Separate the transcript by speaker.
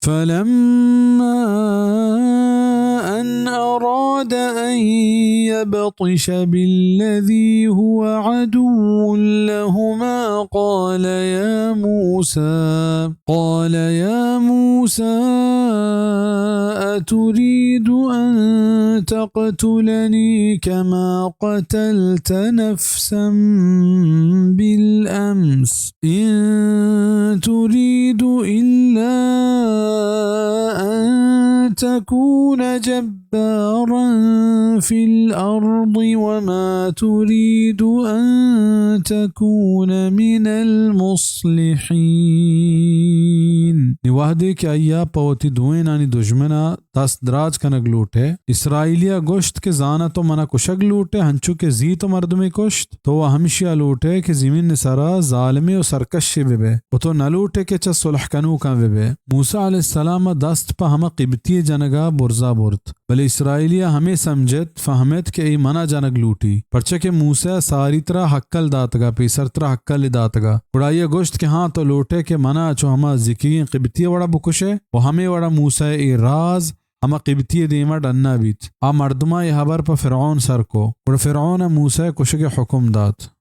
Speaker 1: فلما أن أراد أن يبطش بالذي هو عدو لهما قال يا موسى أتريد أن تقتلني كما قتلت نفسا بالأمس إن تريد إلا أن تكون جبارا في الأرض وما تريد أن تكون من المصلحين. निवाहदे के अय्या पवती धुएं नानी दुश्मना तस दराज कनग लूटे इसराइलिया गोश्त के जाना तो मना कुशग लूटे हंचू के जी तो मर्द में कुश्त तो वह हमेशा लूटे कि ज़मीन सरा जालिमे और सरकश वेबे वो तो न लूटे के च सुलह कनू का वेबे मूसा अलैहिस्सलाम दस्त पा हम क़िब्ती जनगा बुरजा बुर्त भले इसराइलिया हमें समझत फहमत के ई मना जनग लूटी परचे के मूसा सारी तरह हक्कल दातगा पीसर तरह हक्कल दातगा उड़ाइया गोश्त के हाँ तो लूटे के मना चो हम जिकी क़िब्ती वड़ा बुकुशे वो हमें वड़ा मूसा ई राज हम क़िब्ती दीमा डन्ना बीत आ मर्दमा ये हबर पर फ़िरऔन सर को और फ़िरऔन मूसा कुश के हुक्म दात